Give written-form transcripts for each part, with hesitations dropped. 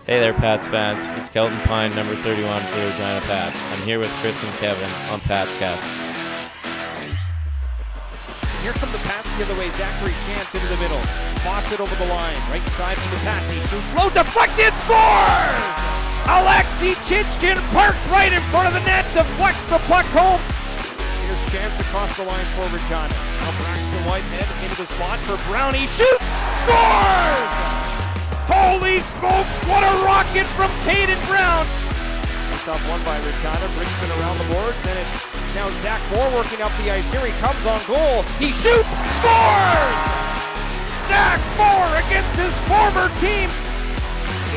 Hey there, Pats fans. It's Kelton Pyne, number 31 for the Regina Pats. I'm here with Chris and Kevin on Pats Cast. Here come the Pats the other way. Zachary Shantz into the middle. Fawcett over the line. Right side from the Pats. He shoots low, deflected, scores! Alexei Chichkin parked right in front of the net, deflects the puck home. Here's Shantz across the line for Regina. Now Braxton Whitehead into the slot for Brown. He shoots, scores! Holy smokes, what a rocket from Caden Brown! Stop one by Regina, Bridgman around the boards, and it's now Zach Moore working up the ice. Here he comes on goal. He shoots, scores! Zach Moore against his former team.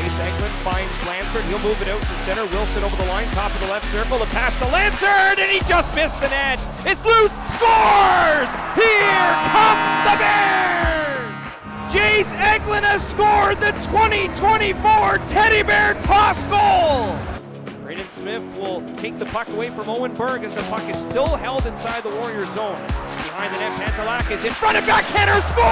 Chase Eglin finds Lansard. He'll move it out to center. Wilson over the line, top of the left circle. The pass to Lansard, and he just missed the net. It's loose, scores! Here come the Bears! Jace Eglin has scored the 2024 Teddy Bear toss goal! Braden Smith will take the puck away from Owen Berg as the puck is still held inside the Warriors zone. Behind the net, Pantelakis in front of backhander, scores!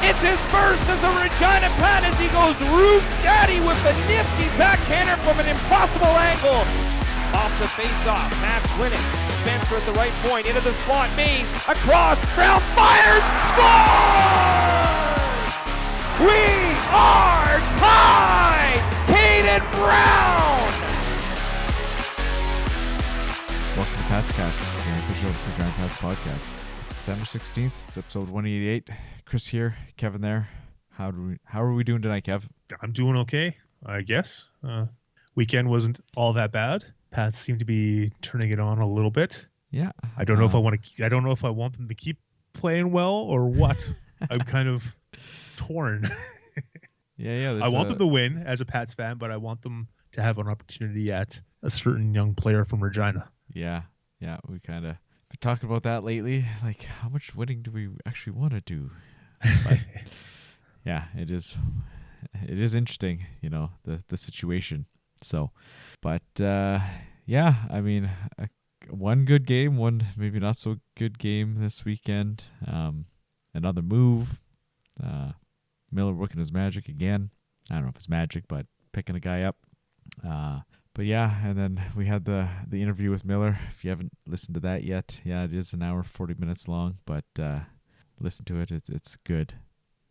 It's his first as a Regina Pat as he goes roof daddy with a nifty backhander from an impossible angle. Off the face-off, Pats win it. Spencer at the right point, into the slot, Mays, across, Brown fires, scores! We are tied! Caden Brown! Welcome to Pats Cast, the official Regina Pats podcast. It's December 16th, it's episode 188. Chris here, Kevin there. How are we doing tonight, Kev? I'm doing okay, I guess. Weekend wasn't all that bad. Pats seem to be turning it on a little bit. Yeah. I don't know if I want to. I don't know if I want them to keep playing well or what. I'm kind of torn. Yeah. I want them to win as a Pats fan, but I want them to have an opportunity at a certain young player from Regina. Yeah. We kind of been talking about that lately. Like, how much winning do we actually want to do? But yeah, it is interesting, the situation. So, but yeah, I mean, one good game, one maybe not so good game this weekend. Another move. Millar working his magic again. I don't know if it's magic, but picking a guy up. But yeah, and then we had the interview with Millar. If you haven't listened to that yet, yeah, it is an hour 40 minutes long, but listen to it. It's good.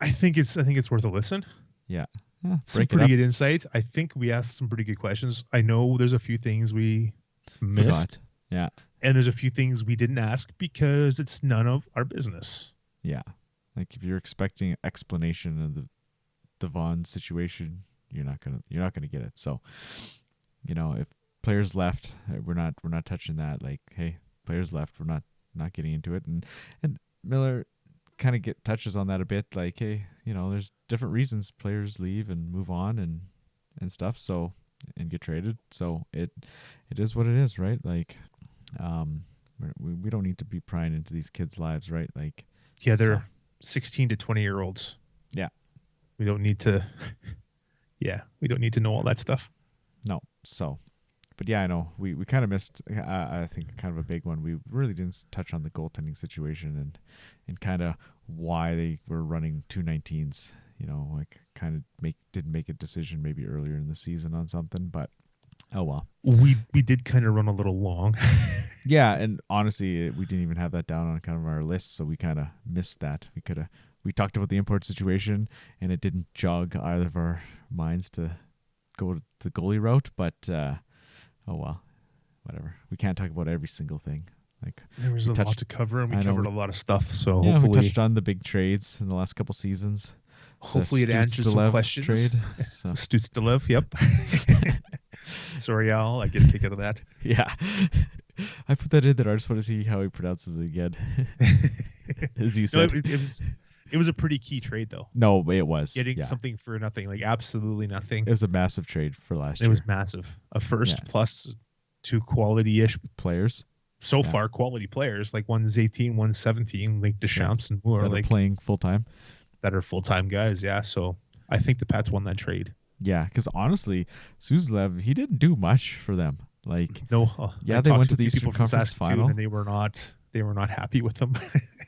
I think it's worth a listen. Yeah. Some pretty good insight. I think we asked some pretty good questions. I know there's a few things we missed. Yeah. And there's a few things we didn't ask because it's none of our business. Yeah. Like if you're expecting explanation of the Vaughn situation, you're not gonna get it. So, if players left, we're not touching that. Like, hey, players left, we're not getting into it. And Millar kind of touches on that a bit, like, hey, there's different reasons players leave and move on and stuff, so, and get traded. So it is what it is, right? Like, we don't need to be prying into these kids' lives, right? Like, yeah, they're 16 to 20-year-olds. Yeah. We don't need to know all that stuff. No. So, but yeah, I know we kind of missed, I think, kind of a big one. We really didn't touch on the goaltending situation and kind of why they were running 219s, like kind of didn't make a decision maybe earlier in the season on something, but oh well. We did kind of run a little long. Yeah, and honestly, we didn't even have that down on kind of our list, so we kind of missed that. We talked about the import situation, and it didn't jog either of our minds to go to the goalie route, but oh well, whatever. We can't talk about every single thing. Like, there was a lot to cover, and we covered a lot of stuff. So yeah, hopefully we touched on the big trades in the last couple seasons. Hopefully, it answers some questions. Trade, Stutz to live. Yep. Sorry, Al. I get a kick out of that. Yeah, I put that in there. I just want to see how he pronounces it again. As you said, it was a pretty key trade, though. No, it was getting something for nothing, like absolutely nothing. It was a massive trade for last year. It was massive. A first plus two quality-ish players. So far, quality players, like one's 18, one's 17, like Deschamps and Moore, like playing full time. That are full time guys, yeah. So I think the Pats won that trade. Yeah, because honestly, Suzulev, he didn't do much for them. Like, no, they went to the Eastern Conference final, and they were not they were not happy with him.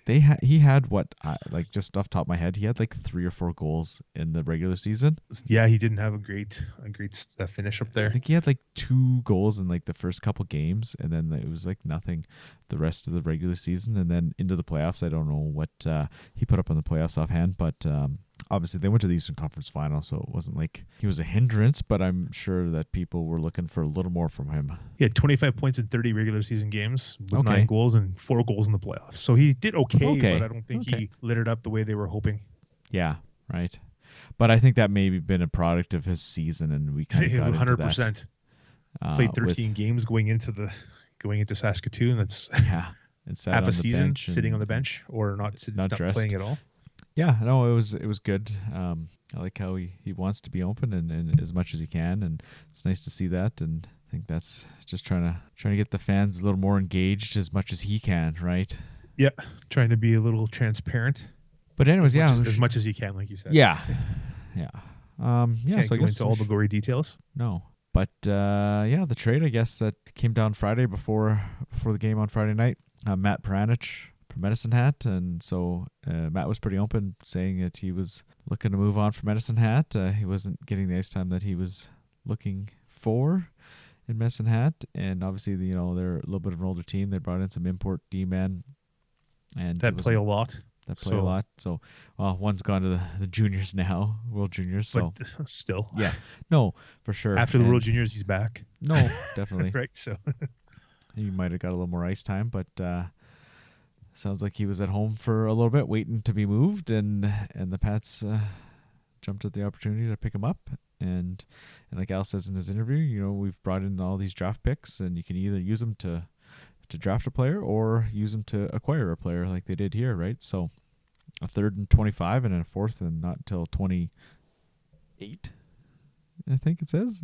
He had what, like just off the top of my head, he had like 3 or 4 goals in the regular season. Yeah, he didn't have a great finish up I there. think he had like 2 goals in like the first couple games, and then it was like nothing the rest of the regular season, and then into the playoffs. I don't know what he put up in the playoffs offhand, but obviously they went to the Eastern Conference Final, so it wasn't like he was a hindrance, but I'm sure that people were looking for a little more from him. He had 25 points in 30 regular season games with 9 goals and 4 goals in the playoffs. So he did okay. But I don't think he lit it up the way they were hoping. Yeah, right. But I think that maybe been a product of his season, and we kind of got 100%. Played 13 games going into Saskatoon. That's half a season sitting on the bench or not playing at all. Yeah, no, it was good. I like how he wants to be open and as much as he can, and it's nice to see that. And I think that's just trying to get the fans a little more engaged as much as he can, right? Yeah, trying to be a little transparent. But anyways, as much as he can, like you said. Yeah. Can't so I go guess into all the gory details. No, but the trade, I guess, that came down Friday before the game on Friday night. Matt Paranych from Medicine Hat, and so Matt was pretty open, saying that he was looking to move on from Medicine Hat. He wasn't getting the ice time that he was looking for in Medicine Hat, and obviously, they're a little bit of an older team. They brought in some import D-men, and that play a lot. A lot. So one's gone to the juniors now, World Juniors. So but still, yeah, no, for sure. After the World Juniors, he's back. No, definitely. Right. So he might have got a little more ice time, but sounds like he was at home for a little bit, waiting to be moved, and the Pats jumped at the opportunity to pick him up. And like Al says in his interview, we've brought in all these draft picks, and you can either use them to draft a player or use them to acquire a player like they did here, right? So a 3rd and 25 and a 4th and not till 28, I think it says.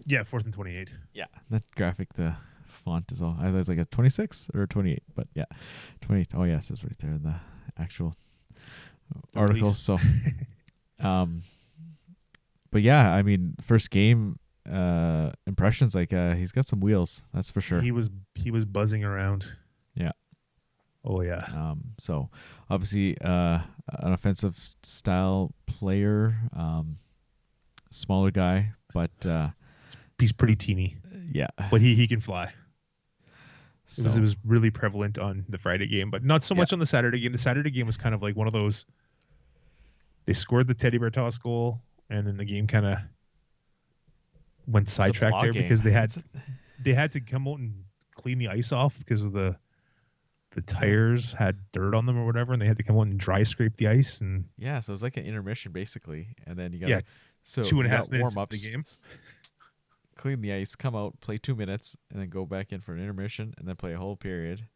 4th and 28. Yeah, that graphic, the font is all either it's like a 26 or a 28, but yeah, 28. Oh yeah, it says right there in the actual article. Release. So, but yeah, I mean, first game impressions, he's got some wheels, that's for sure. He was buzzing around. Yeah. Oh yeah. So obviously an offensive style player, smaller guy, but he's pretty teeny. Yeah. But he can fly. So, it was really prevalent on the Friday game, but not so much on the Saturday game. The Saturday game was kind of like one of those. They scored the Teddy Bear toss goal, and then the game kind of went sidetracked there because they had to come out and clean the ice off because of the tires had dirt on them or whatever, and they had to come out and dry scrape the ice. And so it was like an intermission basically, and then you got so 2.5 minutes warm ups, of the game, clean the ice, come out, play 2 minutes, and then go back in for an intermission, and then play a whole period,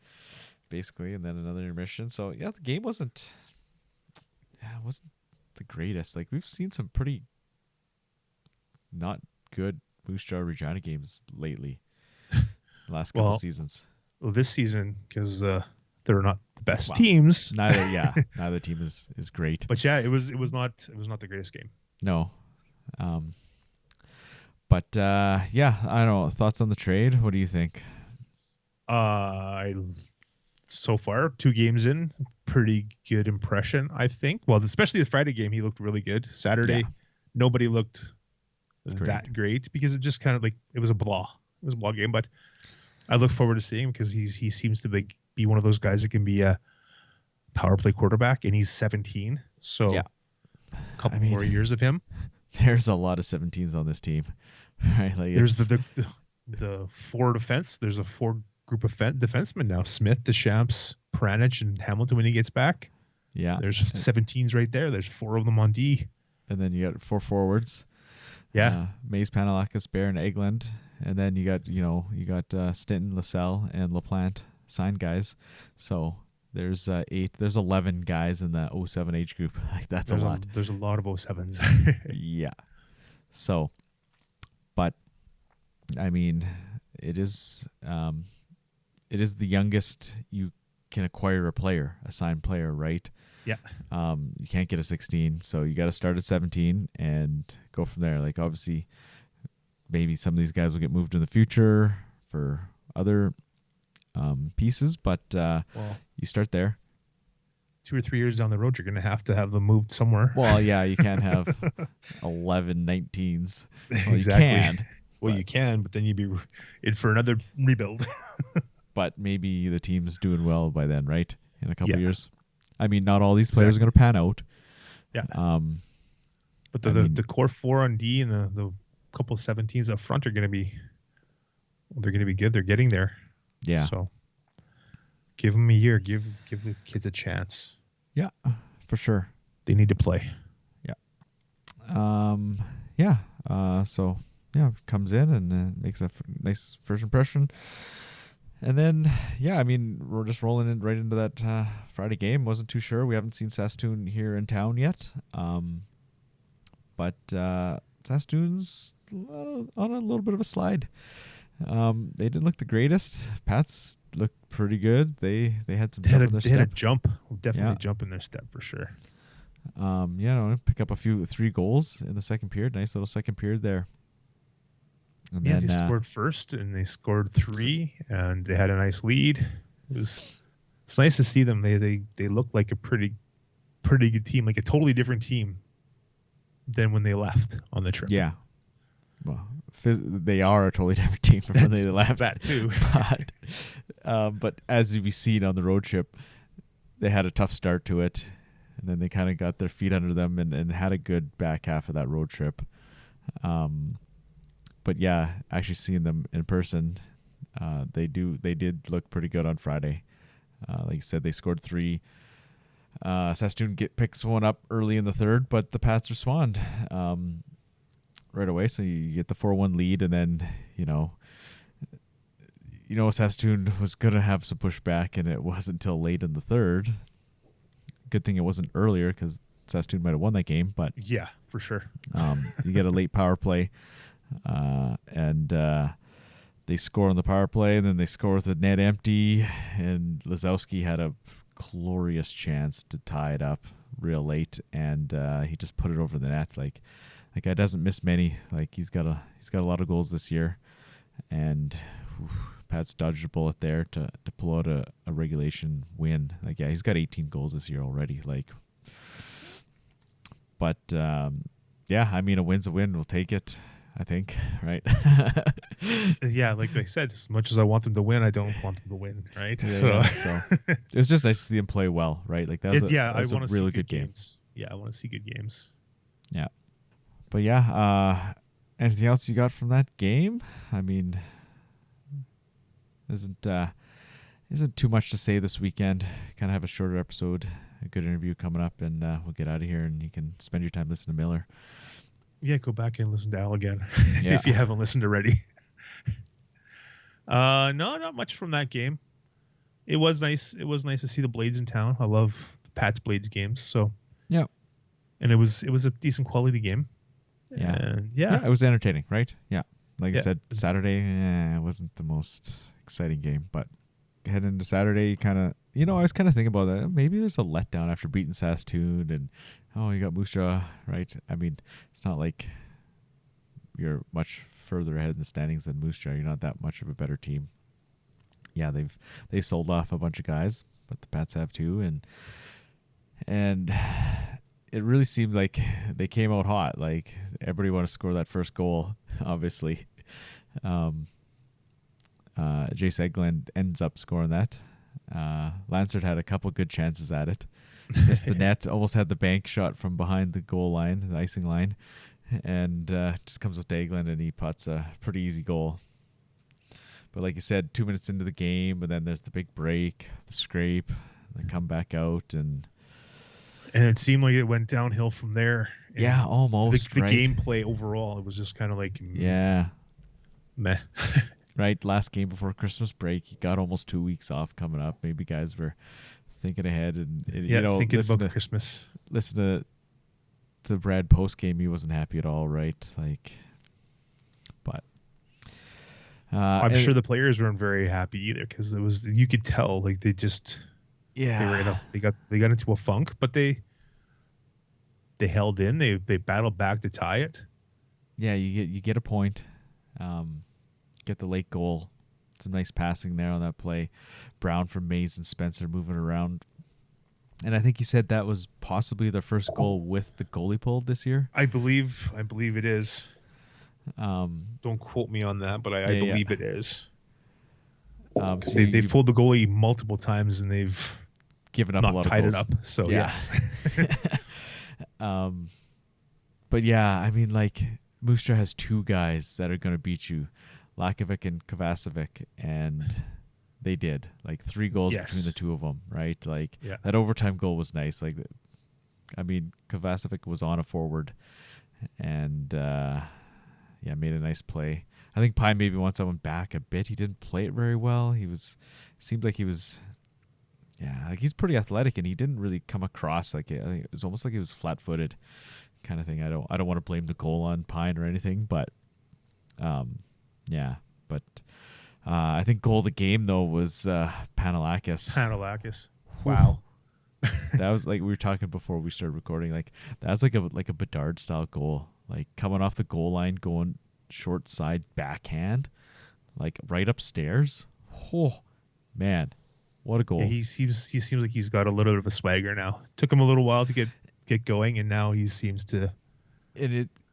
basically, and then another intermission. So the game wasn't the greatest. Like, we've seen some pretty not good Moose Jaw Regina games lately, the last couple seasons. Well, this season, because they're not the best teams. Neither team is great. But yeah, it was not the greatest game. No. But I don't know. Thoughts on the trade? What do you think? So far, 2 games in, pretty good impression, I think. Well, especially the Friday game, he looked really good. Saturday, nobody looked that great because it just kind of like it was a blah game. But I look forward to seeing him because he seems to be one of those guys that can be a power play quarterback, and he's 17. So a couple more years of him. There's a lot of 17s on this team. Right? Like, there's the 4 defense. There's a 4 group of defensemen now. Smith, Deschamps, Paranych, and Hamilton when he gets back. Yeah. There's 17s right there. There's 4 of them on D. And then you got 4 forwards. Yeah. Mays, Panalakis, Bear, and Eggland. And then you got Stinton, LaSalle, and LaPlante signed guys. So there's 11 guys in the 07 age group. Like, that's a lot. There's a lot of 07s. Yeah. So, but I mean, it is the youngest you can acquire a signed player, right? Yeah. You can't get a 16, so you got to start at 17 and go from there. Like, obviously, maybe some of these guys will get moved in the future for other pieces, but Well, you start there. 2 or 3 years down the road, you're going to have them moved somewhere. Well, yeah, you can't have 11 19s. Well, Exactly. you can. Well, you can, but then you'd be in for another rebuild. But maybe the team's doing well by then, right? In a couple Yeah. years. I mean, not all these players are going to pan out. Yeah. But I mean- the core 4 on D and the couple 17s up front are going to be good. They're getting there. Yeah. So give them a year. Give the kids a chance. Yeah, for sure. They need to play. Yeah. So yeah, comes in and makes a nice first impression. And then, yeah, I mean, we're just rolling in right into that Friday game. Wasn't too sure. We haven't seen Saskatoon here in town yet. But Saskatoon's on a little bit of a slide. They didn't look the greatest. Pats looked pretty good. They had some They jump had in their a step. jump. Definitely Yeah. jump in their step for sure. Pick up 3 goals in the second period. Nice little second period there. And Yeah, then, they scored first and they scored 3 and they had a nice lead. It's nice to see them. They look like a pretty good team, like a totally different team than when they left on the trip. Yeah. Well, they are a totally different team from when they left. That too. But as we've seen on the road trip, they had a tough start to it, and then they kind of got their feet under them and had a good back half of that road trip. But yeah, actually seeing them in person, they did look pretty good on Friday. Like you said, they scored 3. Saskatoon picks one up early in the third, but the Pats respond right away. So you get the 4-1 lead, and then Saskatoon was gonna have some pushback, and it wasn't until late in the third. Good thing it wasn't earlier, because Saskatoon might have won that game. But Yeah, for sure. you get a late power play, and they score on the power play, and then they score with the net empty, and Lazowski had a glorious chance to tie it up real late, and he just put it over the net. Like that guy doesn't miss many. Like he's got a lot of goals this year, and Pat's dodged a bullet there to pull out a regulation win. Like, yeah, he's got 18 goals this year already. Like, but yeah, I mean, a win's a win. We'll take it, I think, right? Yeah, like I said, as much as I want them to win, I don't want them to win, right? Yeah, so it was just nice to see him play well, right? Like that was I want a to see really good game. games. Yeah, I want to see good games. Yeah, but yeah, anything else you got from that game? I mean, isn't too much to say this weekend. Kind of have a shorter episode, a good interview coming up, and we'll get out of here, and you can spend your time listening to Millar. Yeah, go back and listen to Al again Yeah. if you haven't listened already. No, not much from that game. It was nice. It was nice to see the Blades in town. I love the Pats Blades games. So Yeah, and it was a decent quality game. Yeah. And it was entertaining, right? Yeah, like I Yeah. said, Saturday it wasn't the most exciting game, but heading into Saturday, kind of, I was kind of thinking about that. Maybe there's a letdown after beating Saskatoon, and you got Moose Jaw, right? I mean, it's not like you're much further ahead in the standings than Moose Jaw. You're not that much of a better team. Yeah, they sold off a bunch of guys, but the Pats have too, and it really seemed like they came out hot. Like everybody wanted to score that first goal, obviously. Jace Eglund ends up scoring that. Lansard had a couple good chances at it. Missed the net, almost had the bank shot from behind the goal line, the icing line, and just comes with Eglund, and he puts a pretty easy goal. But like you said, 2 minutes into the game, and then there's the big break, the scrape, they come back out, and it seemed like it went downhill from there. And yeah, almost. the right. gameplay overall, it was just kind of like Yeah. meh. Right, last game before Christmas break, you got almost 2 weeks off coming up. Maybe guys were thinking ahead, and Thinking about Christmas. Listen to Brad post game. He wasn't happy at all, right? Like, but I'm sure the players weren't very happy either, because you could tell like they were they got into a funk, but they held in. They battled back to tie it. Yeah, you get a point. Get the late goal, Some nice passing there on that play. Brown from Mays and Spencer moving around. And I think you said that was possibly their first goal with the goalie pulled this year. I believe it is. Don't quote me on that, but I believe it is. So they've pulled the goalie multiple times and they've given up not a lot tied of it goals. up. So yes. But yeah, I mean, like Moose Jaw has two guys that are going to beat you, Lakovic and Kovacevic, and they did like 3 goals between the two of them, right? Like that overtime goal was nice. Like, I mean, Kovacevic was on a forward and made a nice play. I think Pyne maybe wants that one back a bit. He didn't play it very well. Seemed like he was, like he's pretty athletic, and he didn't really come across like it. I think it was almost like he was flat-footed, kind of thing. I don't want to blame the goal on Pyne or anything, but I think goal of the game though was Panalakis. Wow. That was like we were talking before we started recording. Like that's like a Bedard style goal. Like coming off the goal line, going short side backhand, like right upstairs. Oh man, what a goal! Yeah, he seems like he's got a little bit of a swagger now. Took him a little while to get going, and now he seems to.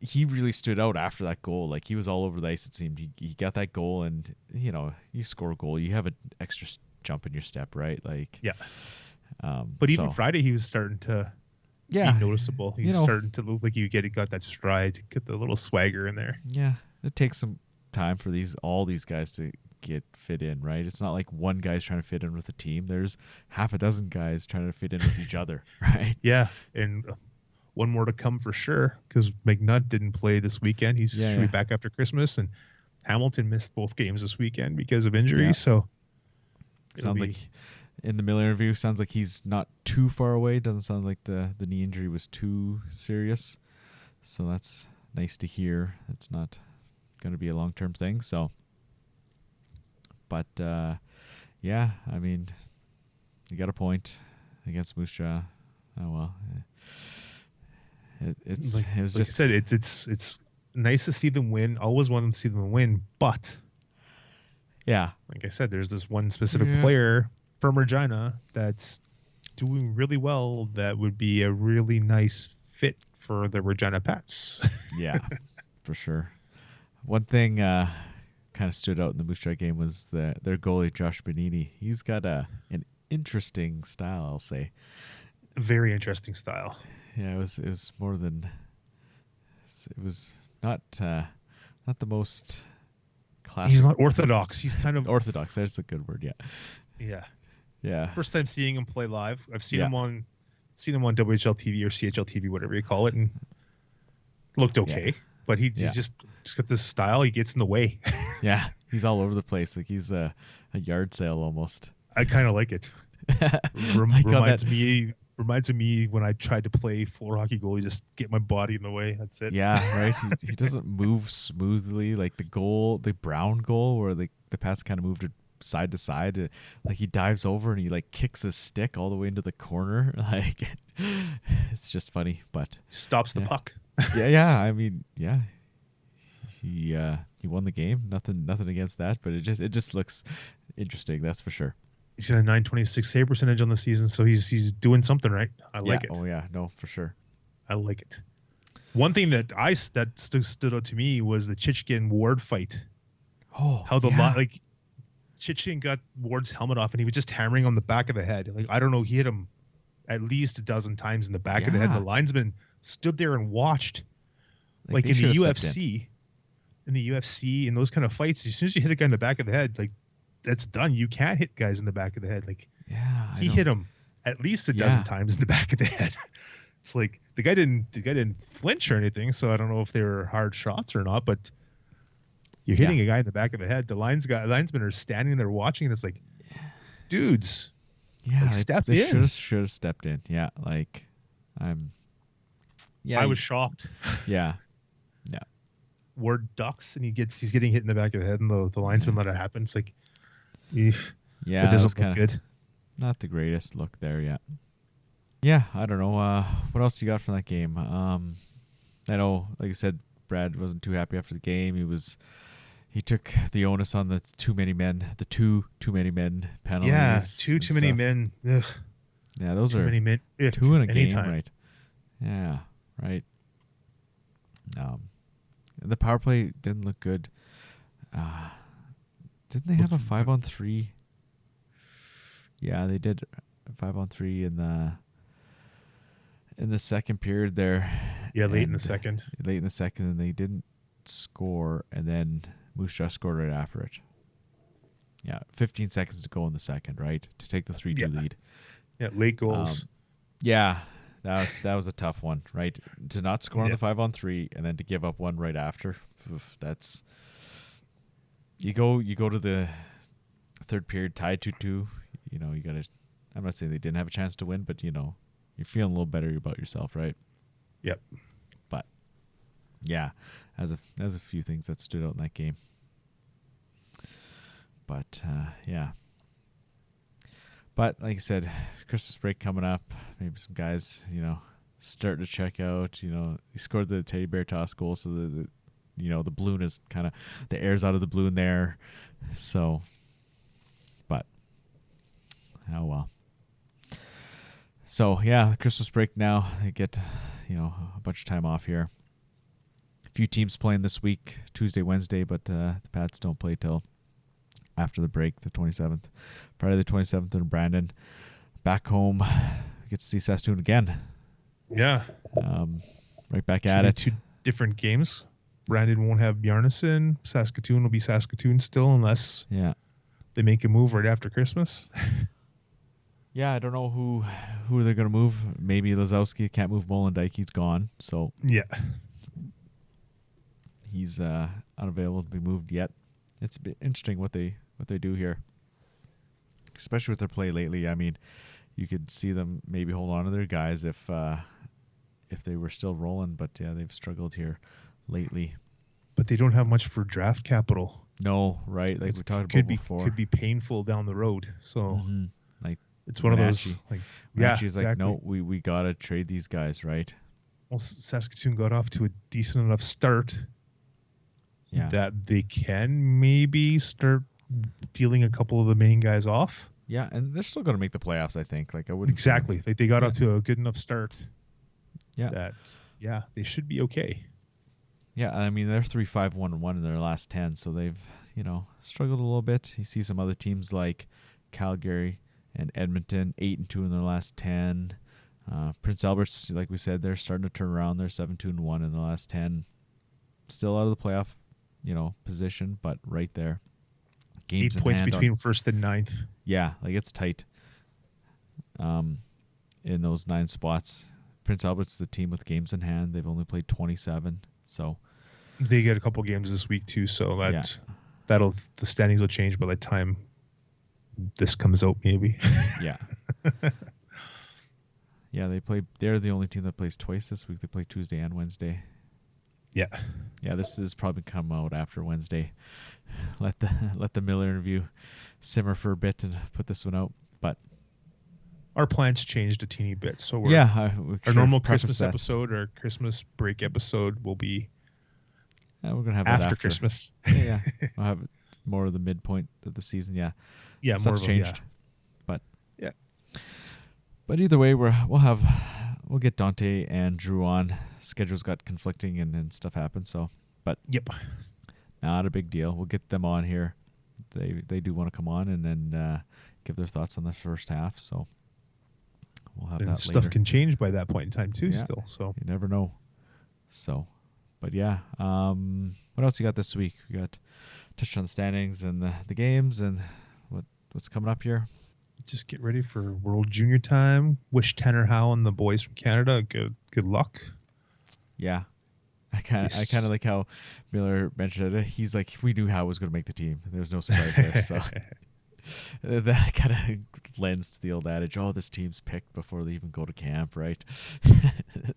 He really stood out after that goal. Like he was all over the ice. It seemed he got that goal, and you score a goal, you have an extra jump in your step, right? Like But even Friday, he was starting to. Be noticeable. He's starting to look like he got that stride, get the little swagger in there. Yeah, it takes some time for all these guys to get fit in, right? It's not like one guy's trying to fit in with a team. There's half a dozen guys trying to fit in with each other, right? Yeah, and one more to come for sure because McNutt didn't play this weekend. He's should be back after Christmas, and Hamilton missed both games this weekend because of injury. Yeah. So sounds like in the Millar interview, sounds like he's not too far away. Doesn't sound like the knee injury was too serious. So that's nice to hear. It's not going to be a long-term thing. So, but I mean, you got a point against Moose Jaw. Oh well, it was like just. I said, it's nice to see them win. Always want them to see them win, but like I said, there's this one specific player from Regina that's doing really well that would be a really nice fit for the Regina Pats. Yeah, for sure. One thing kind of stood out in the Moose Jaw game was their goalie, Josh Benini. He's got an interesting style, I'll say. Very interesting style. Yeah, it was more than... It was not the most classic. He's not orthodox. He's kind of... Orthodox, that's a good word, yeah. Yeah. Yeah. First time seeing him play live. I've seen him on WHL TV or CHL TV, whatever you call it, and looked okay. Yeah. But he's just got this style. He gets in the way. Yeah, he's all over the place. Like he's a yard sale almost. I kind of like it. Reminds me when I tried to play floor hockey goalie, just get my body in the way. That's it. Yeah, right. He doesn't move smoothly like the Brown goal, where the pass kind of moved it side to side. Like he dives over and he like kicks his stick all the way into the corner. Like it's just funny, but stops the puck. Yeah. I mean, yeah. He won the game. Nothing against that, but it just looks interesting. That's for sure. He's got a .926 save percentage on the season, so he's doing something right. I like it. Oh yeah, no, for sure. I like it. One thing that stood out to me was the Chichkin Ward fight. Oh, how like Chichkin got Ward's helmet off, and he was just hammering on the back of the head. Like I don't know, he hit him at least a dozen times in the back of the head. And the linesman stood there and watched. Like in the UFC, in those kind of fights, as soon as you hit a guy in the back of the head, like that's done. You can't hit guys in the back of the head. Like he hit him at least a dozen times in the back of the head. It's like the guy didn't flinch or anything. So I don't know if they were hard shots or not, but you're hitting a guy in the back of the head. The linesmen are standing there watching, and it's like, dudes, step in. They should have stepped in. Yeah, like I was shocked. Yeah. Ward ducks and he's getting hit in the back of the head, and the linesman let it happen. It's like, it doesn't look good. Not the greatest look there yet. Yeah, I don't know. What else you got from that game? I know, like I said, Brad wasn't too happy after the game. He was, he took the onus on the too many men penalties. Yeah, too many stuff. men. Ugh. Yeah, those Too are many men. Ugh. two in a Anytime. game, right? Yeah, right. The power play didn't look good. Didn't they have a 5-on-3? Yeah, they did a 5-on-3 in the second period there. Yeah, late in the second, and they didn't score, and then Moose Jaw scored right after it. Yeah, 15 seconds to go in the second, right, to take the 3-2 lead. Yeah, late goals. Yeah, that was a tough one, right? To not score on the 5-on-3 and then to give up one right after. Oof, that's you go to the third period tied 2-2. You know, you got to. I'm not saying they didn't have a chance to win, but you know, you're feeling a little better about yourself, right? Yep. But yeah, there's a few things that stood out in that game. But yeah. But like I said, Christmas break coming up. Maybe some guys, you know, starting to check out. You know, he scored the teddy bear toss goal, so the balloon is kind of the air's out of the balloon there. So, but oh well. So yeah, Christmas break now. They get, you know, a bunch of time off here. A few teams playing this week, Tuesday, Wednesday, but the Pats don't play till after the break, the 27th. Friday the 27th in Brandon. Back home, we get to see Saskatoon again. Yeah. Right back at it. Two different games. Brandon won't have Bjarnason. Saskatoon will be Saskatoon still unless they make a move right after Christmas. Yeah, I don't know who they're going to move. Maybe Lazowski can't move Molendijk. He's gone. So yeah, he's unavailable to be moved yet. It's a bit interesting what they do here, especially with their play lately. I mean, you could see them maybe hold on to their guys if they were still rolling, but yeah, they've struggled here lately. But they don't have much for draft capital. No, right? Like we talked about before, could be painful down the road. So like it's one of those. Like Matchy's exactly. like, no, we gotta trade these guys, right? Well, Saskatoon got off to a decent enough start. Yeah. That they can maybe start dealing a couple of the main guys off. Yeah, and they're still going to make the playoffs, I think. Like I wouldn't exactly. Like they got off to a good enough start. Yeah. That they should be okay. Yeah, I mean they're 3-5-1-1 in their last 10, so they've, you know, struggled a little bit. You see some other teams like Calgary and Edmonton 8-2 in their last 10. Prince Albert's, like we said, they're starting to turn around. They're 7-2-1 in the last 10. Still out of the playoff, you know, position, but right there. Games 8 points between first and ninth. Yeah, like it's tight. In those 9 spots, Prince Albert's the team with games in hand. They've only played 27, so they get a couple games this week too. So the standings will change by the time this comes out, maybe. Yeah. Yeah, they're the only team that plays twice this week. They play Tuesday and Wednesday. Yeah. Yeah, this is probably come out after Wednesday. Let the Millar interview simmer for a bit and put this one out. But our plans changed a teeny bit, so our normal Christmas episode, our Christmas break episode will be we're gonna have after Christmas. Yeah. We'll have more of the midpoint of the season. Yeah. Yeah, stuff's more changed. But yeah. But either way, we'll get Dante and Drew on. Schedules got conflicting and stuff happened. So, but yep, not a big deal. We'll get them on here. They do want to come on and then give their thoughts on the first half. So we'll have that stuff later. Can change by that point in time too. Yeah, still, so you never know. So, but yeah, what else you got this week? We got touched on the standings and the games and what's coming up here. Just get ready for World Junior time. Wish Tanner Howe and the boys from Canada good luck. Yeah, I kind of like how Millar mentioned it. He's like, we knew Howe was going to make the team. There was no surprise there. So that kind of lends to the old adage, oh, this team's picked before they even go to camp, right?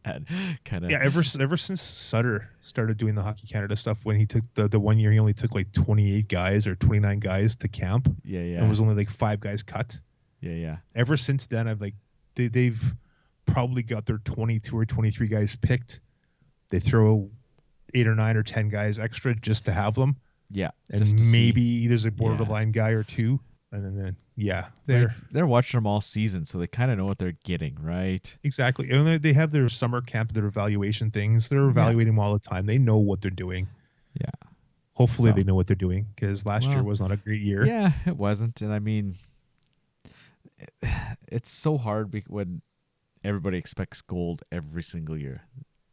And kind of ever since Sutter started doing the Hockey Canada stuff, when he took the 1 year, he only took like 28 guys or 29 guys to camp. Yeah. And was only like 5 guys cut. Yeah. Ever since then, I've like they've probably got their 22 or 23 guys picked. They throw 8 or 9 or 10 guys extra just to have them. Yeah. And maybe there's a borderline guy or two. And then they're watching them all season, so they kind of know what they're getting, right? Exactly. And they have their summer camp, their evaluation things. They're evaluating them all the time. They know what they're doing. Yeah. Hopefully they know what they're doing, because last year was not a great year. Yeah, it wasn't. And I mean, it's so hard when everybody expects gold every single year.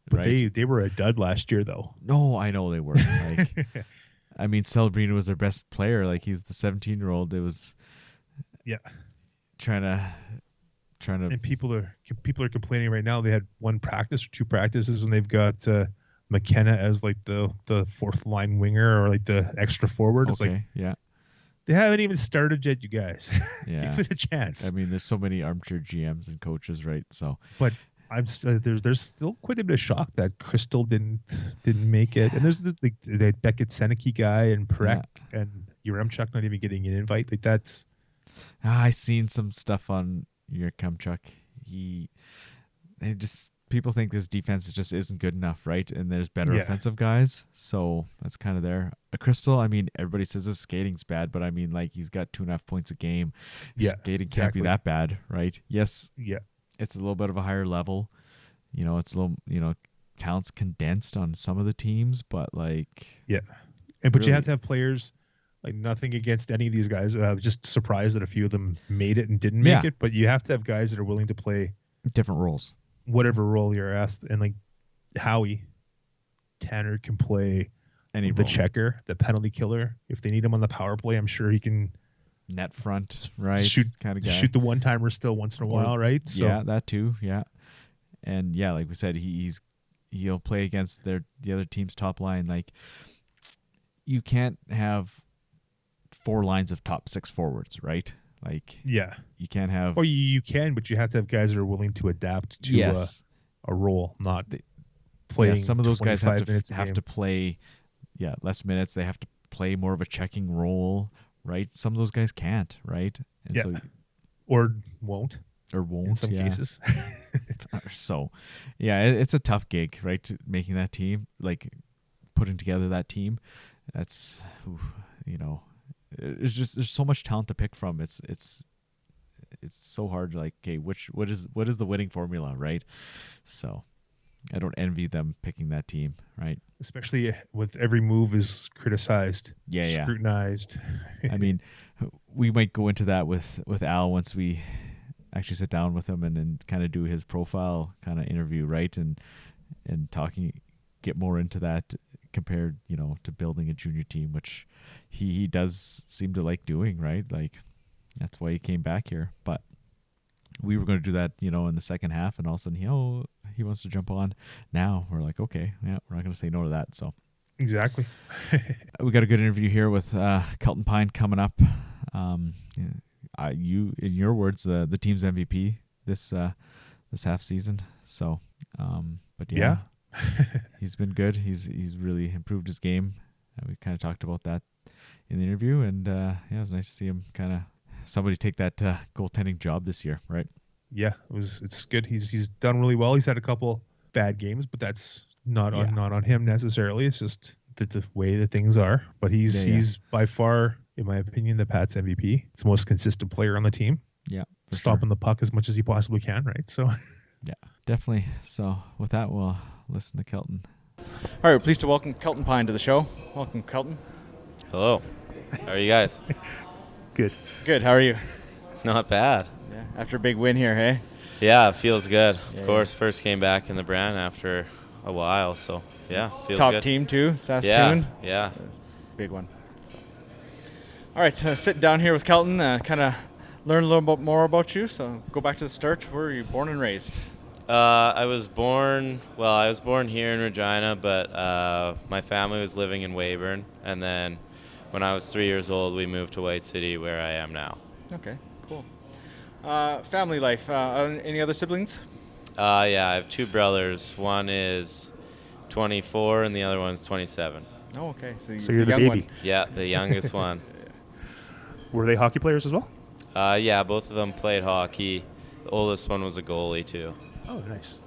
But right? they were a dud last year, though. No, I know they were. Like, I mean, Celebrini was their best player. Like, he's the 17-year-old. It was trying to. And people are complaining right now. They had one practice or two practices, and they've got McKenna as like the fourth line winger or like the extra forward. It's like, they haven't even started yet, you guys. Yeah. Give it a chance. I mean, there's so many armchair GMs and coaches, right? So, but I'm there's still quite a bit of shock that Crystal didn't make it, and there's the Beckett Seneke guy and Perek and Yaremchuk not even getting an invite. Like, that's. I seen some stuff on Yaremchuk. People think this defense just isn't good enough, right? And there's better offensive guys, so that's kind of there. Crystal, I mean, everybody says his skating's bad, but I mean, like, he's got 2.5 points a game. His skating can't be that bad, right? Yes. Yeah. It's a little bit of a higher level. It's a little, talent's condensed on some of the teams, but like. Yeah. But really, you have to have players, like, nothing against any of these guys. I was just surprised that a few of them made it and didn't make it, but you have to have guys that are willing to play different roles. Whatever role you're asked. And like Howie, Tanner can play the role. Checker, the penalty killer. If they need him on the power play, I'm sure he can net front, right? Shoot kind of guy. Shoot the one-timer still once in a while, right? So, yeah, that too, yeah. And yeah, like we said, he'll play against the other team's top line. Like, you can't have 4 lines of top 6 forwards, right? Like, you can't have, or you can, but you have to have guys that are willing to adapt to a role, not playing. Some of those guys have to play, less minutes. They have to play more of a checking role, right? Some of those guys can't, right? And so, or won't in some cases. So, it's a tough gig, right? Making that team, like putting together that team. That's, there's so much talent to pick from. It's so hard. Like, okay, what is the winning formula, right? So, I don't envy them picking that team, right? Especially with every move is criticized, scrutinized. I mean, we might go into that with Al once we actually sit down with him and kind of do his profile kind of interview, right? And get more into that compared, to building a junior team, which he does seem to like doing, right? Like, that's why he came back here. But we were going to do that, in the second half, and all of a sudden, he wants to jump on now. We're like, okay, we're not going to say no to that. So exactly. We got a good interview here with Kelton Pyne coming up. You, in your words, the team's MVP this half season. So, but he's been good. He's really improved his game. We kind of talked about that in the interview, and it was nice to see him somebody take that goaltending job this year, right? Yeah, it's good. He's done really well. He's had a couple bad games, but that's not on him necessarily. It's just the way that things are. But he's by far, in my opinion, the Pats MVP. It's the most consistent player on the team. Yeah, stopping the puck as much as he possibly can, right? So yeah, definitely. So with that, we'll listen to Kelton. All right, we're pleased to welcome Kelton Pyne to the show. Welcome, Kelton. Hello. How are you guys? Good. How are you? Not bad. Yeah. After a big win here, hey? Yeah, it feels good. Of course, first came back in the brand after a while, so feels good. Top team too, Saskatoon. Yeah. Big one. So. All right, sitting down here with Kelton, kind of learn a little bit more about you. So go back to the start. Where were you born and raised? I was born here in Regina, but my family was living in Weyburn, and then when I was 3 years old, we moved to White City, where I am now. Okay, cool. Family life. Any other siblings? I have 2 brothers. One is 24, and the other one's 27. Oh, okay. So you're the baby. One. Yeah, the youngest one. Were they hockey players as well? Yeah, both of them played hockey. The oldest one was a goalie too. Oh, nice.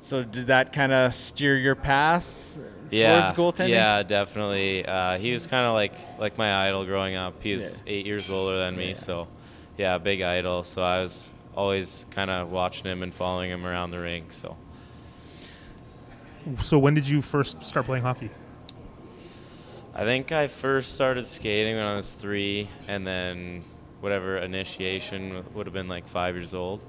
So did that kind of steer your path Yeah, towards goaltending? yeah, definitely. He was kind of like my idol growing up. He's Yeah. 8 years older than me, Yeah. so yeah, big idol. So I was always kind of watching him and following him around the rink. So So when did you first start playing hockey? I think I first started skating when I was 3, and then whatever initiation would have been like 5 years old.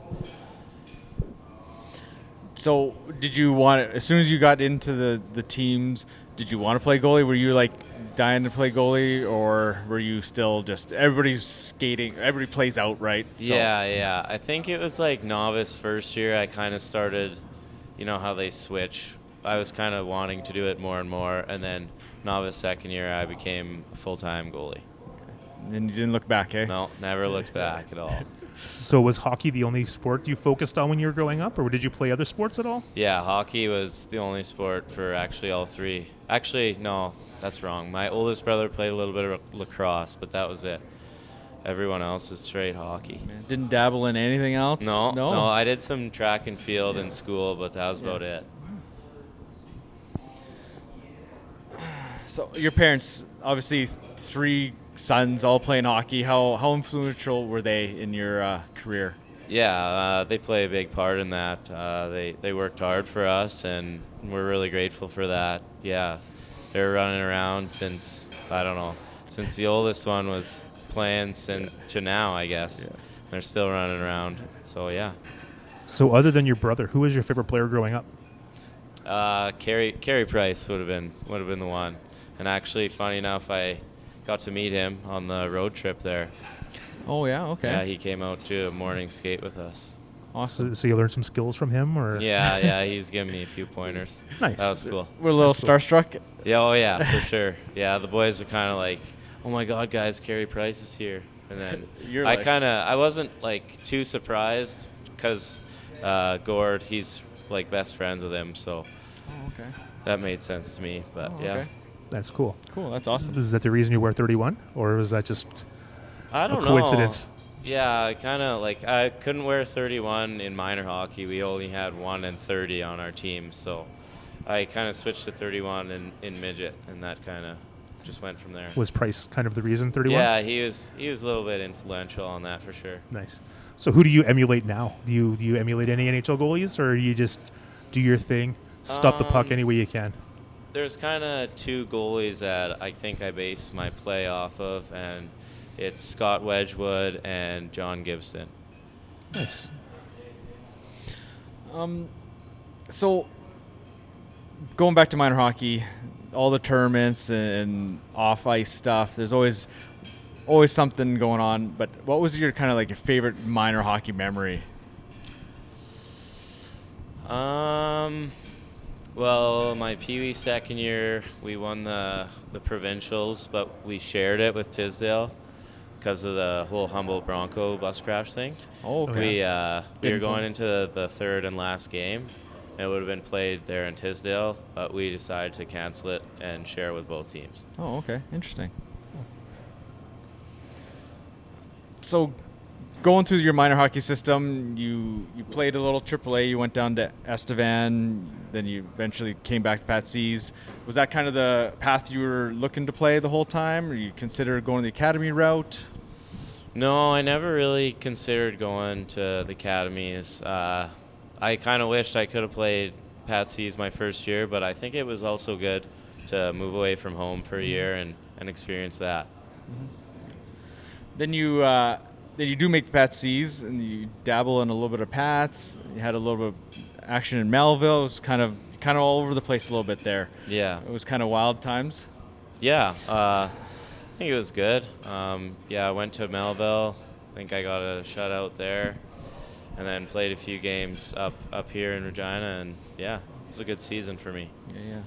So did you want to, as soon as you got into the teams, did you want to play goalie? Were you like dying to play goalie, or were you still just everybody's skating, everybody plays out, right? So, Yeah. I think it was like novice first year. I kind of started, you know how they switch. I was kind of wanting to do it more and more, and then novice second year, I became a full-time goalie. And you didn't look back, eh? No, never looked back at all. So was hockey the only sport you focused on when you were growing up, or did you play other sports at all? Yeah, hockey was the only sport for actually all 3. Actually, no, that's wrong. My oldest brother played a little bit of lacrosse, but that was it. Everyone else is straight hockey. Didn't dabble in anything else? No, I did some track and field in school, but that was about it. So your parents, obviously 3 sons all playing hockey. How influential were they in your career? Yeah, they play a big part in that. They worked hard for us, and we're really grateful for that. Yeah, they're running around since the oldest one was playing to now, I guess. Yeah. They're still running around. So yeah. So other than your brother, who was your favorite player growing up? Carey Price would have been the one. And actually, funny enough, I got to meet him on the road trip there. Oh yeah, okay. Yeah, he came out to a morning skate with us. Awesome. So you learned some skills from him, or? Yeah, he's given me a few pointers. Nice. That was cool. We're a little starstruck. Yeah, oh yeah, for sure. Yeah, the boys are kind of like, oh my God, guys, Carey Price is here. And then I wasn't like too surprised because Gord, he's like best friends with him, so that made sense to me. But yeah. That's cool. Cool, that's awesome. Is that the reason you wear 31, or was that just I don't a coincidence? Yeah, I couldn't wear 31 in minor hockey. We only had 1 and 30 on our team, so I kind of switched to 31 in midget, and that kind of just went from there. Was Price kind of the reason 31? Yeah, he was a little bit influential on that for sure. Nice. So who do you emulate now? Do you emulate any NHL goalies, or you just do your thing, stop the puck any way you can? There's kind of 2 goalies that I think I base my play off of, and it's Scott Wedgwood and John Gibson. Nice. So going back to minor hockey, all the tournaments and off-ice stuff, there's always something going on. But what was your kind of like your favorite minor hockey memory? Well, my Pee Wee second year, we won the provincials, but we shared it with Tisdale because of the whole Humboldt Bronco bus crash thing. Oh, okay. We were going into the third and last game. It would have been played there in Tisdale, but we decided to cancel it and share with both teams. Oh, okay. Interesting. So going through your minor hockey system, you played a little AAA, you went down to Estevan, then you eventually came back to Pat C's. Was that kind of the path you were looking to play the whole time, or you considered going the academy route? No, I never really considered going to the academies. I kind of wished I could have played Pat C's my first year, but I think it was also good to move away from home for a year and experience that. Mm-hmm. Then you do make the Pat C's, and you dabble in a little bit of Pats. You had a little bit of action in Melville. It was kind of all over the place a little bit there. Yeah. It was kind of wild times. Yeah. I think it was good. I went to Melville. I think I got a shutout there, and then played a few games up here in Regina, and yeah, it was a good season for me. Yeah.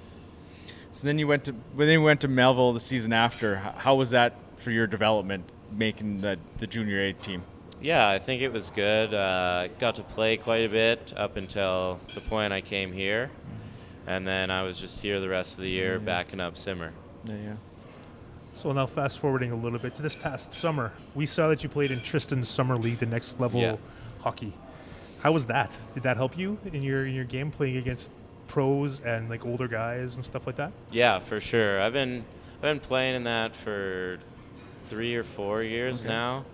So then you went to Melville the season after. How was that for your development, making the junior A team? Yeah, I think it was good. Got to play quite a bit up until the point I came here, and then I was just here the rest of the year backing up Simmer. Yeah. So now fast forwarding a little bit to this past summer, we saw that you played in Tristan's Summer League, the next level hockey. How was that? Did that help you in your game playing against pros and like older guys and stuff like that? Yeah, for sure. I've been playing in that for 3 or 4 years now.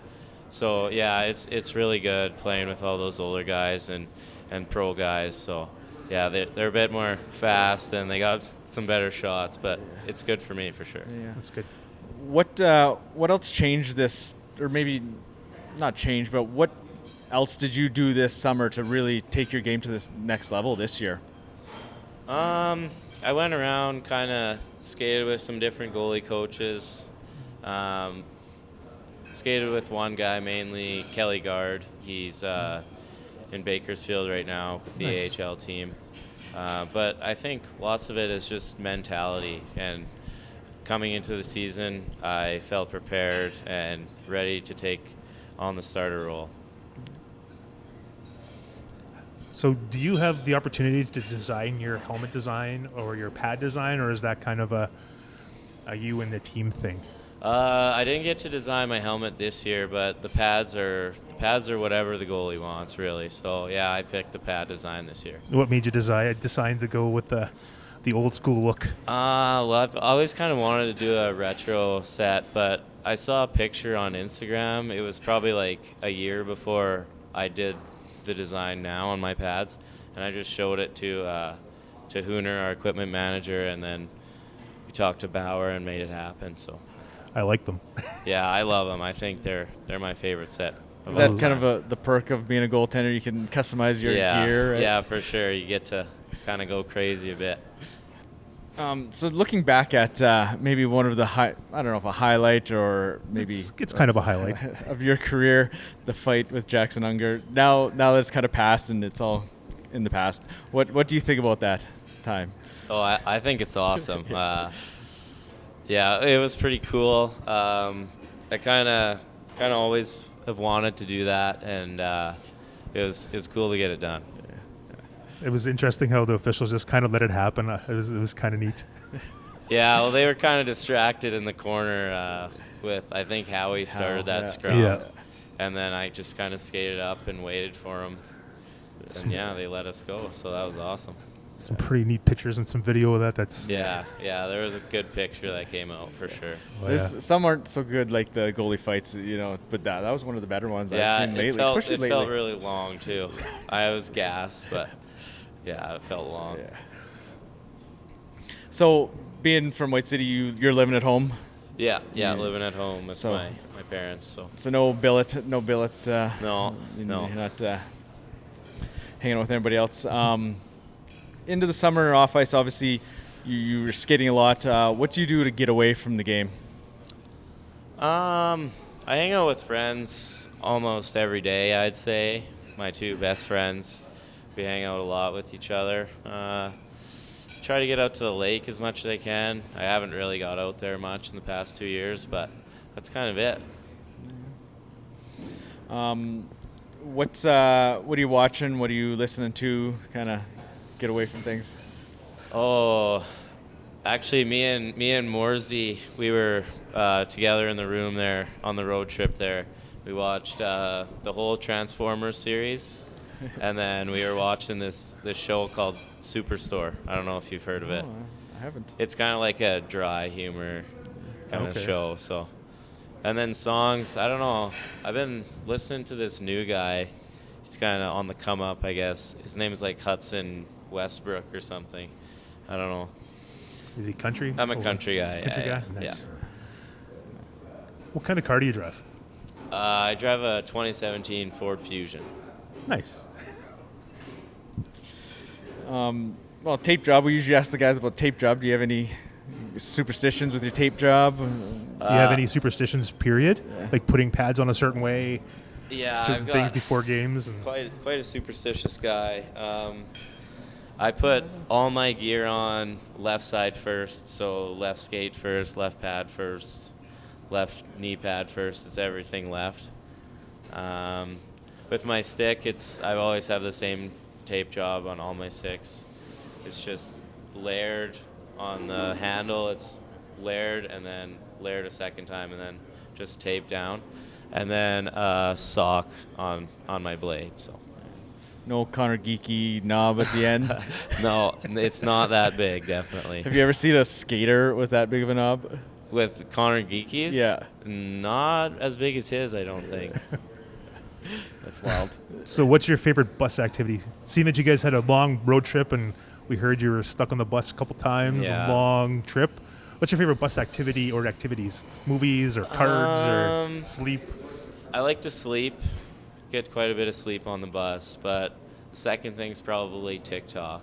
So yeah, it's really good playing with all those older guys and pro guys. So yeah, they're a bit more fast and they got some better shots, but it's good for me for sure. Yeah. That's good. What else changed this, or maybe not changed, but what else did you do this summer to really take your game to this next level this year? I went around, kind of skated with some different goalie coaches. Skated with one guy mainly, Kelly Gard. He's in Bakersfield right now with the AHL team. But I think lots of it is just mentality. And coming into the season, I felt prepared and ready to take on the starter role. So do you have the opportunity to design your helmet design or your pad design, or is that kind of a you and the team thing? I didn't get to design my helmet this year, but the pads are whatever the goalie wants, really. So yeah, I picked the pad design this year. What made you decide to go with the old school look? Well, I've always kind of wanted to do a retro set, but I saw a picture on Instagram. It was probably like a year before I did the design now on my pads, and I just showed it to Hooner, our equipment manager, and then we talked to Bauer and made it happen. So I like them. yeah, I love them. I think they're my favorite set. Is that kind of the perk of being a goaltender? You can customize your gear. Right? Yeah, for sure. You get to kind of go crazy a bit. So looking back at maybe one of the I don't know if a highlight or maybe It's kind of a highlight. of your career, the fight with Jackson Unger. Now that it's kind of passed and it's all in the past. What do you think about that time? Oh, I think it's awesome. Yeah, it was pretty cool. I kind of always have wanted to do that, and it was cool to get it done. It was interesting how the officials just kind of let it happen. It was kind of neat. Yeah, well, they were kind of distracted in the corner with, I think, Howie started that scrum. Yeah. And then I just kind of skated up and waited for them. And yeah, they let us go, so that was awesome. Some pretty neat pictures and some video of that. That's Yeah, there was a good picture that came out for sure. Some aren't so good, like the goalie fights, but that was one of the better ones I've seen lately. Especially lately. It felt really long too. I was gassed, but yeah, it felt long. Yeah. So, being from White City, you're living at home. Yeah, living at home with my parents. So no billet. No. You're not hanging out with anybody else. Into the summer off ice, obviously, you were skating a lot. What do you do to get away from the game? I hang out with friends almost every day, I'd say. My two best friends. We hang out a lot with each other. Try to get out to the lake as much as I can. I haven't really got out there much in the past 2 years, but that's kind of it. What are you watching? What are you listening to? Kind of get away from things. Oh, actually, me and Morsey, we were together in the room there on the road trip there. We watched the whole Transformers series, and then we were watching this show called Superstore. I don't know if you've heard of it. I haven't. It's kind of like a dry humor kind of show. So, and then songs. I don't know. I've been listening to this new guy. He's kind of on the come up, I guess. His name is like Hudson Westbrook or something. I don't know. Is he country? I'm a country guy. Country guy? Yeah. Nice. What kind of car do you drive? I drive a 2017 Ford Fusion. Nice. Well, tape job. We usually ask the guys about tape job. Do you have any superstitions with your tape job? Do you have any superstitions, period? Yeah. Like putting pads on a certain way, Yeah, certain I've got things before games? And quite a superstitious guy. I put all my gear on left side first, so left skate first, left pad first, left knee pad first. It's everything left. With my stick, I always have the same tape job on all my sticks. It's just layered on the handle. It's layered and then layered a second time and then just taped down, and then sock on my blade. So No Connor Geeky knob at the end. No, it's not that big, definitely. Have you ever seen a skater with that big of a knob? With Connor Geekies? Yeah. Not as big as his, I don't think. That's wild. So, what's your favorite bus activity? Seeing that you guys had a long road trip, and we heard you were stuck on the bus a couple times, Yeah. a long trip. What's your favorite bus activity or activities? Movies or cards or sleep? I like to sleep, get quite a bit of sleep on the bus, but the second thing's probably TikTok.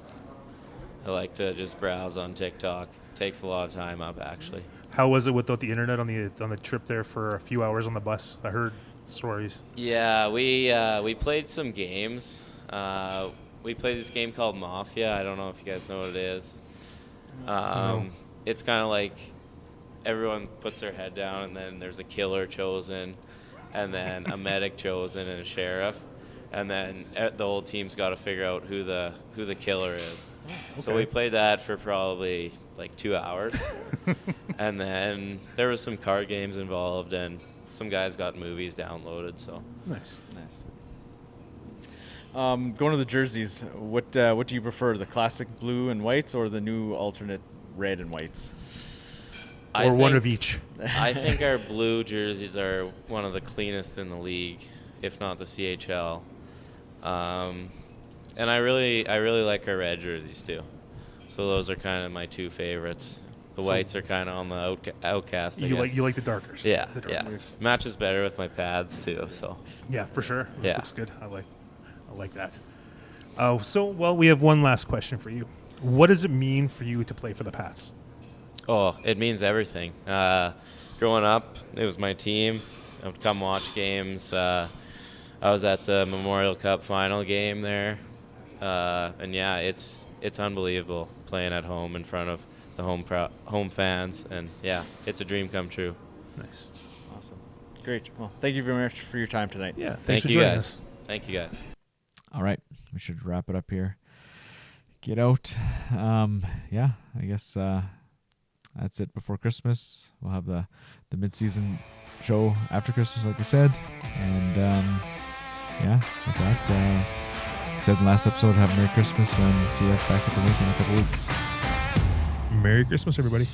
I like to just browse on TikTok. Takes a lot of time up, actually. How was it without the internet on the trip there for a few hours on the bus? I heard stories. Yeah, we played some games. We played this game called Mafia. I don't know if you guys know what it is. No. It's kind of like everyone puts their head down, and then there's a killer chosen, and then a medic chosen, and a sheriff, and then the whole team's got to figure out who the killer is. So we played that for probably like 2 hours, and then there was some card games involved, and some guys got movies downloaded. So Nice. Going to the jerseys, what do you prefer, the classic blue and whites or the new alternate red and whites? Or one of each. I think our blue jerseys are one of the cleanest in the league, if not the CHL. And I really like our red jerseys too. So those are kind of my two favorites. The whites are kind of on the outcast. I guess. You like the darkers. Yeah, The darkers. matches better with my pads too. So Yeah, for sure. Yeah. Looks good. I like that. Well, we have one last question for you. What does it mean for you to play for the Pats? Oh, it means everything. Growing up, it was my team. I would come watch games. I was at the Memorial Cup final game there, and yeah, it's unbelievable playing at home in front of the home fans, and yeah, it's a dream come true. Nice. Awesome. Great. Well, thank you very much for your time tonight. Yeah. Thank Thanks for you joining guys. us. Thank you guys. All right, we should wrap it up here. Get out. Yeah, I guess that's it before Christmas. We'll have the mid-season show after Christmas, like I said. And yeah, with that, said in the last episode, have a Merry Christmas and see you back at the rink in a couple weeks. Merry Christmas, everybody.